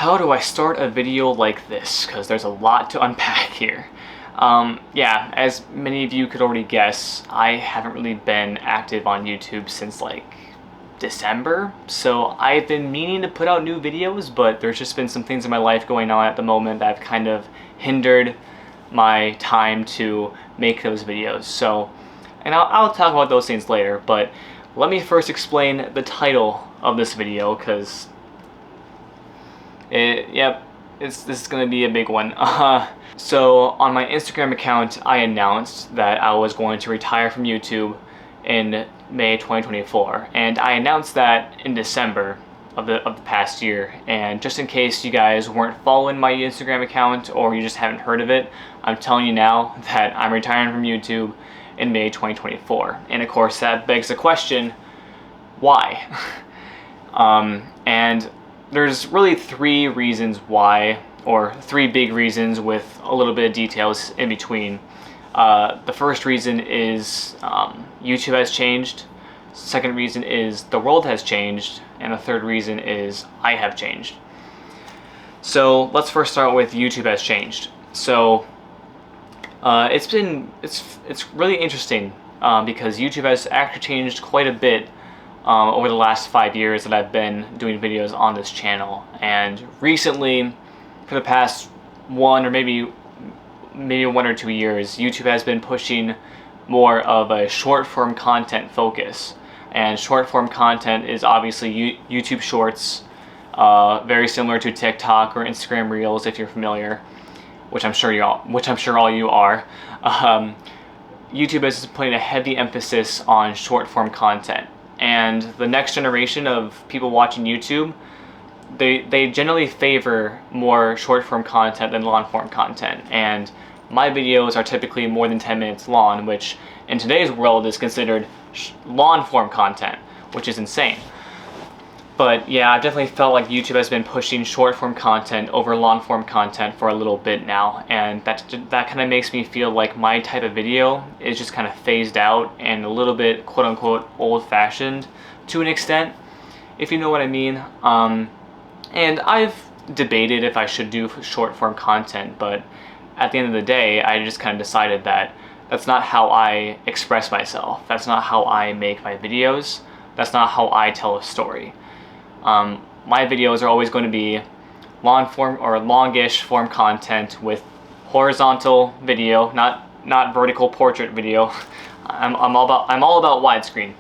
How do I start a video like this? Because there's a lot to unpack here. Yeah, as many of you could already guess, I haven't really been active on YouTube since like December, so I've been meaning to put out new videos, but there's just been some things in my life going on at the moment that have kind of hindered my time to make those videos. So, and I'll talk about those things later, but let me first explain the title of this video, because this is gonna be a big one. So on my Instagram account, I announced that I was going to retire from YouTube in May 2024, and I announced that in December of the past year. And just in case you guys weren't following my Instagram account or you just haven't heard of it, I'm telling you now that I'm retiring from YouTube in May 2024. And of course that begs the question, why? And there's really three reasons why, or three big reasons with a little bit of details in between. The first reason is YouTube has changed. Second reason is the world has changed. And the third reason is I have changed. So let's first start with YouTube has changed. So it's really interesting because YouTube has actually changed quite a bit over the last 5 years that I've been doing videos on this channel. And recently, for the past one or maybe 1 or 2 years, YouTube has been pushing more of a short form content focus. And short form content is obviously YouTube Shorts, very similar to TikTok or Instagram Reels if you're familiar, which I'm sure all you are. YouTube is putting a heavy emphasis on short form content. And the next generation of people watching YouTube, they generally favor more short form content than long form content. And my videos are typically more than 10 minutes long, which in today's world is considered long form content, which is insane. But yeah, I've definitely felt like YouTube has been pushing short form content over long form content for a little bit now, and that kind of makes me feel like my type of video is just kind of phased out and a little bit quote unquote old fashioned to an extent, if you know what I mean. And I've debated if I should do short form content, but at the end of the day, I just kind of decided that that's not how I express myself. That's not how I make my videos. That's not how I tell a story. My videos are always going to be long form or longish form content with horizontal video, not vertical portrait video. I'm all about widescreen.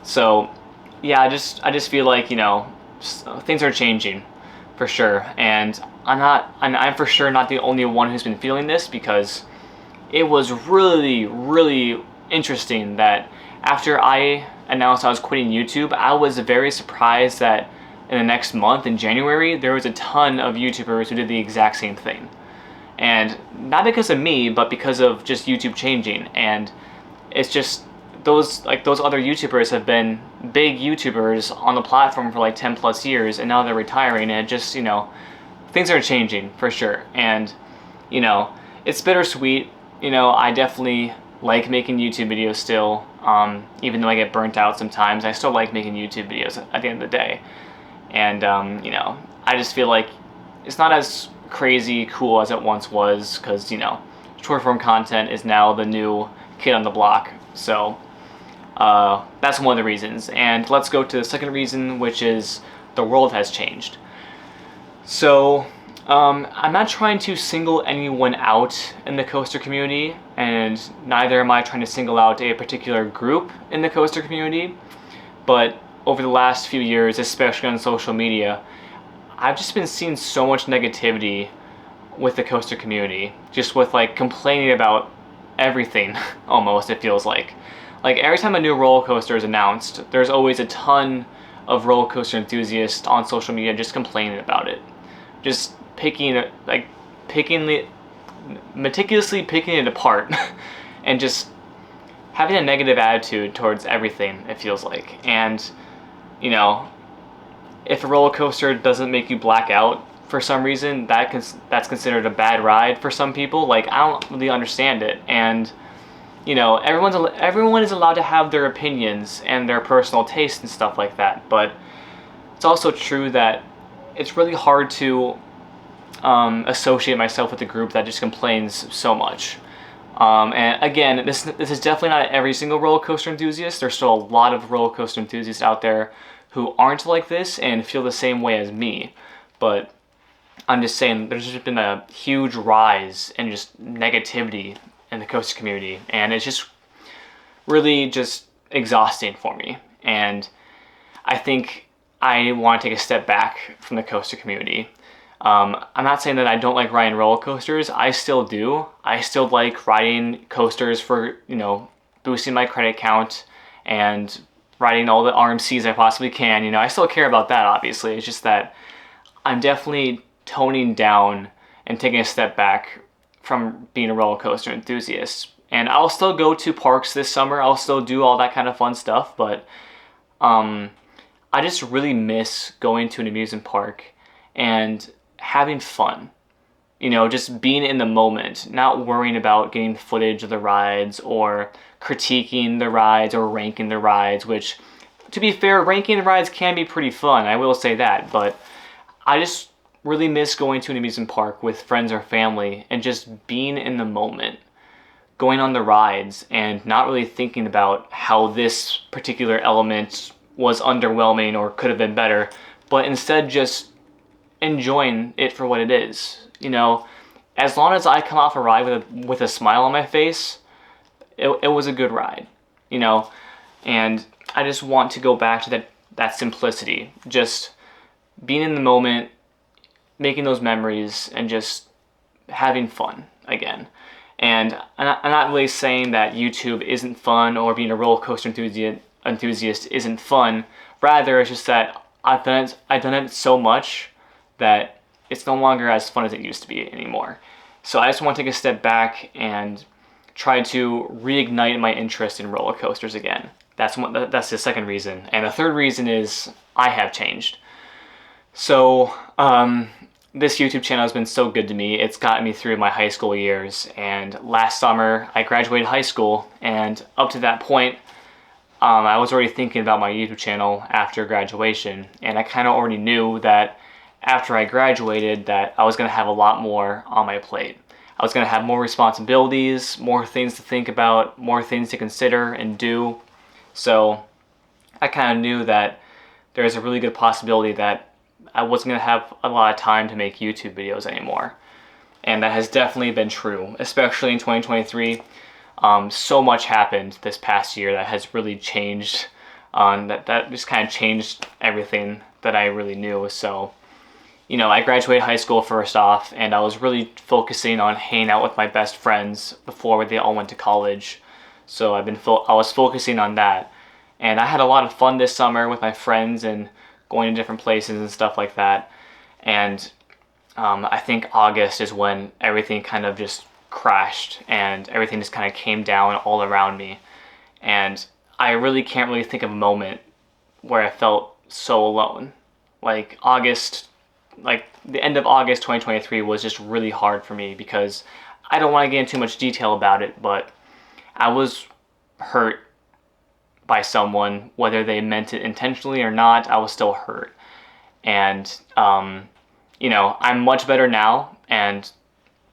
So yeah, I just feel like, you know, things are changing for sure, and I'm for sure not the only one who's been feeling this, because it was really interesting that after I announced I was quitting YouTube, I was very surprised that in the next month, in January, there was a ton of YouTubers who did the exact same thing. And not because of me, but because of just YouTube changing. And it's just those other YouTubers have been big YouTubers on the platform for like 10 plus years, and now they're retiring, and it just, you know, things are changing for sure. And, you know, it's bittersweet. You know, I definitely like making YouTube videos still, even though I get burnt out sometimes. I still like making YouTube videos at the end of the day. And, you know, I just feel like it's not as crazy cool as it once was, because, you know, short form content is now the new kid on the block. So that's one of the reasons. And let's go to the second reason, which is the world has changed. So I'm not trying to single anyone out in the coaster community, and neither am I trying to single out a particular group in the coaster community, but over the last few years, especially on social media, I've just been seeing so much negativity with the coaster community, just with like complaining about everything almost, it feels like. Like every time a new roller coaster is announced, there's always a ton of roller coaster enthusiasts on social media just complaining about it. Just meticulously picking it apart and just having a negative attitude towards everything, it feels like. And, you know, if a roller coaster doesn't make you black out for some reason, that's considered a bad ride for some people. Like, I don't really understand it. And, you know, everyone is allowed to have their opinions and their personal taste and stuff like that, but it's also true that it's really hard to associate myself with a group that just complains so much. And again, this is definitely not every single roller coaster enthusiast. There's still a lot of roller coaster enthusiasts out there who aren't like this and feel the same way as me. But I'm just saying, there's just been a huge rise in just negativity in the coaster community, and it's just really just exhausting for me. And I think I want to take a step back from the coaster community. I'm not saying that I don't like riding roller coasters. I still do. I still like riding coasters for, boosting my credit count and riding all the RMCs I possibly can. I still care about that, obviously. It's just that I'm definitely toning down and taking a step back from being a roller coaster enthusiast. And I'll still go to parks this summer. I'll still do all that kind of fun stuff, but I just really miss going to an amusement park and having fun. Just being in the moment, not worrying about getting footage of the rides or critiquing the rides or ranking the rides, which, to be fair, ranking the rides can be pretty fun, I will say that, but I just really miss going to an amusement park with friends or family and just being in the moment, going on the rides and not really thinking about how this particular element was underwhelming or could have been better, but instead just enjoying it for what it is. As long as I come off a ride with a smile on my face, it was a good ride, and I just want to go back to that simplicity, just being in the moment, making those memories, and just having fun again. And I'm not really saying that YouTube isn't fun or being a roller coaster enthusiast isn't fun. Rather, it's just that I've done it so much that it's no longer as fun as it used to be anymore. So I just want to take a step back and try to reignite my interest in roller coasters again. That's the second reason. And the third reason is I have changed. So this YouTube channel has been so good to me. It's gotten me through my high school years. And last summer, I graduated high school. And up to that point, I was already thinking about my YouTube channel after graduation. And I kind of already knew that after I graduated that I was going to have a lot more on my plate. I was going to have more responsibilities, more things to think about, more things to consider and do. So I kind of knew that there was a really good possibility that I wasn't going to have a lot of time to make YouTube videos anymore. And that has definitely been true, especially in 2023. So much happened this past year that has really changed, that just kind of changed everything that I really knew. So I graduated high school first off, and I was really focusing on hanging out with my best friends before they all went to college. So I was focusing on that, and I had a lot of fun this summer with my friends and going to different places and stuff like that. And I think August is when everything kind of just crashed and everything just kind of came down all around me. And I really can't really think of a moment where I felt so alone. Like the end of August 2023 was just really hard for me because I don't want to get into too much detail about it, but I was hurt by someone, whether they meant it intentionally or not. I was still hurt. And, I'm much better now, and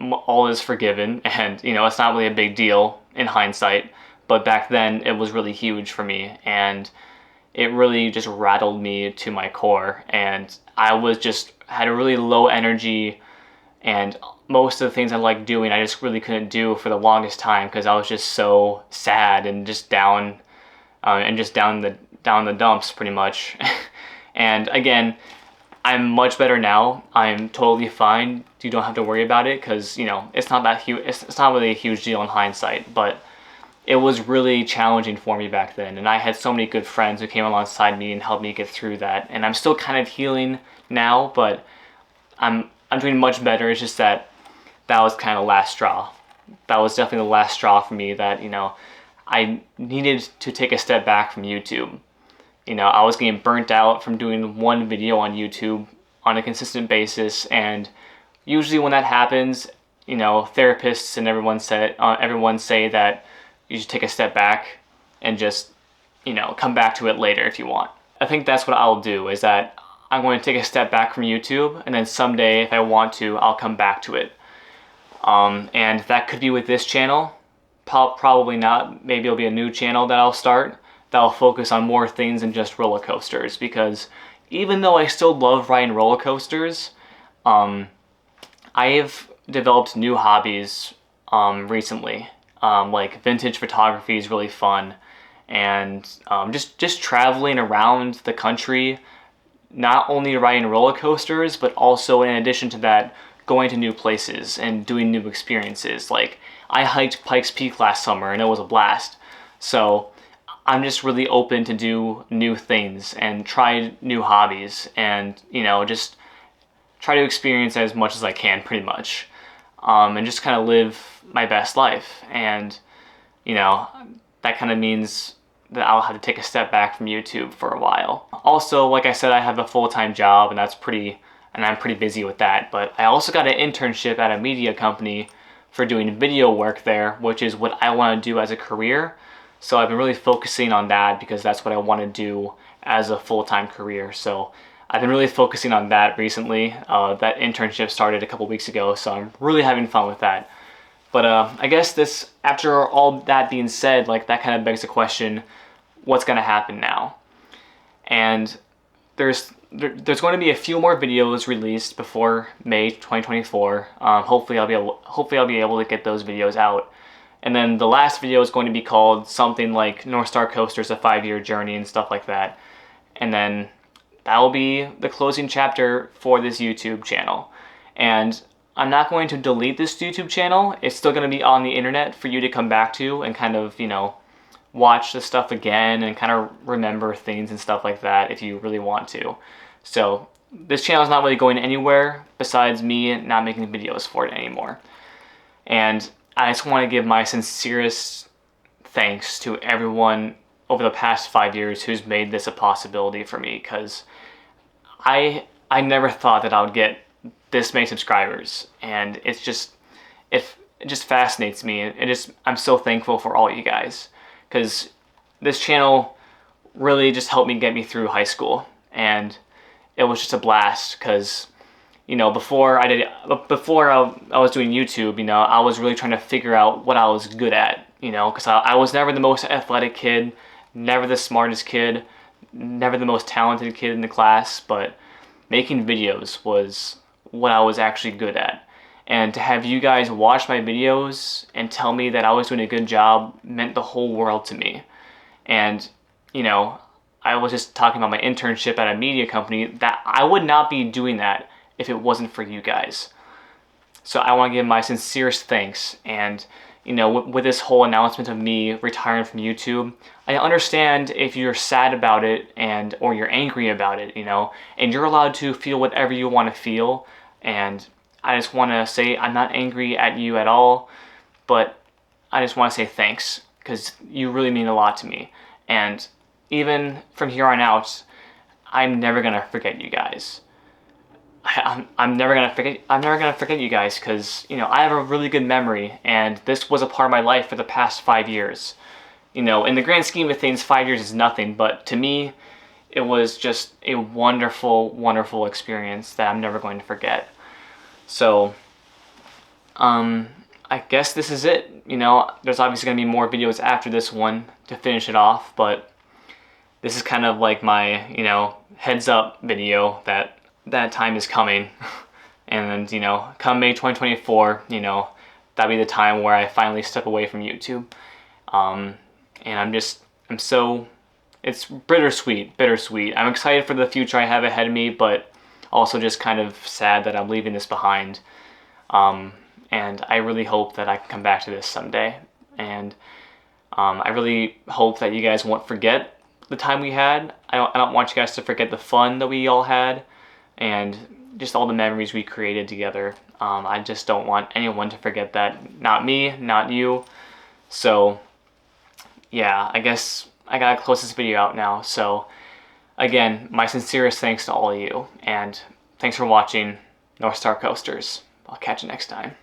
all is forgiven, and, it's not really a big deal in hindsight, but back then it was really huge for me, and it really just rattled me to my core, and I had a really low energy, and most of the things I liked doing, I just really couldn't do for the longest time because I was just so sad and just down, down the dumps pretty much. And again, I'm much better now. I'm totally fine. You don't have to worry about it because it's not that huge. It's not really a huge deal in hindsight, but it was really challenging for me back then, and I had so many good friends who came alongside me and helped me get through that. And I'm still kind of healing now, but I'm doing much better. It's just that was kind of the last straw. That was definitely the last straw for me that, I needed to take a step back from YouTube. I was getting burnt out from doing one video on YouTube on a consistent basis, and usually when that happens, therapists and everyone say that you should take a step back and just, come back to it later if you want. I think that's what I'll do, is that I'm going to take a step back from YouTube, and then someday, if I want to, I'll come back to it. And that could be with this channel. Probably not. Maybe it'll be a new channel that I'll start that'll focus on more things than just roller coasters, because even though I still love riding roller coasters, I've developed new hobbies recently. Like vintage photography is really fun, and just traveling around the country, not only riding roller coasters, but also in addition to that, going to new places and doing new experiences. Like I hiked Pikes Peak last summer and it was a blast. So I'm just really open to do new things and try new hobbies, and just try to experience as much as I can, pretty much, and just kind of live my best life. And that kind of means that I'll have to take a step back from YouTube for a while. Also, like I said, I have a full-time job, and I'm pretty busy with that. But I also got an internship at a media company for doing video work there, which is what I want to do as a career. So I've been really focusing on that because that's what I want to do as a full-time career. So I've been really focusing on that recently. That internship started a couple weeks ago, so I'm really having fun with that. But I guess after all that being said, like, that kind of begs the question, what's going to happen now? And there's going to be a few more videos released before May 2024. Hopefully I'll be able to get those videos out. And then the last video is going to be called something like North Star Coasters, a 5-year journey, and stuff like that. And then that will be the closing chapter for this YouTube channel. And I'm not going to delete this YouTube channel. It's still going to be on the internet for you to come back to and kind of, watch the stuff again and kind of remember things and stuff like that if you really want to. So this channel is not really going anywhere besides me not making videos for it anymore. And I just want to give my sincerest thanks to everyone over the past 5 years who's made this a possibility for me, because I never thought that I would get this many subscribers, and it just fascinates me. I'm so thankful for all you guys, because this channel really just helped me get me through high school, and it was just a blast. Because before I was doing YouTube, I was really trying to figure out what I was good at, because I was never the most athletic kid, never the smartest kid, never the most talented kid in the class, but making videos was what I was actually good at. And to have you guys watch my videos and tell me that I was doing a good job meant the whole world to me. And, I was just talking about my internship at a media company, that I would not be doing that if it wasn't for you guys. So I want to give my sincerest thanks. And, with this whole announcement of me retiring from YouTube, I understand if you're sad about it or you're angry about it, and you're allowed to feel whatever you want to feel. And I just want to say I'm not angry at you at all, but I just want to say thanks, because you really mean a lot to me. And even from here on out, I'm never gonna forget you guys. I'm never gonna forget you guys, because I have a really good memory, and this was a part of my life for the past 5 years. In the grand scheme of things, 5 years is nothing, but to me, it was just a wonderful, wonderful experience that I'm never going to forget. So, I guess this is it. There's obviously going to be more videos after this one to finish it off, but this is kind of like my, heads up video that time is coming. And then, come May 2024, that'll be the time where I finally step away from YouTube. And it's bittersweet. I'm excited for the future I have ahead of me, but also just kind of sad that I'm leaving this behind. And I really hope that I can come back to this someday. And I really hope that you guys won't forget the time we had. I don't want you guys to forget the fun that we all had, and just all the memories we created together. I just don't want anyone to forget that. Not me, not you. So, yeah, I guess I gotta close this video out now. So, again, my sincerest thanks to all of you, and thanks for watching North Star Coasters. I'll catch you next time.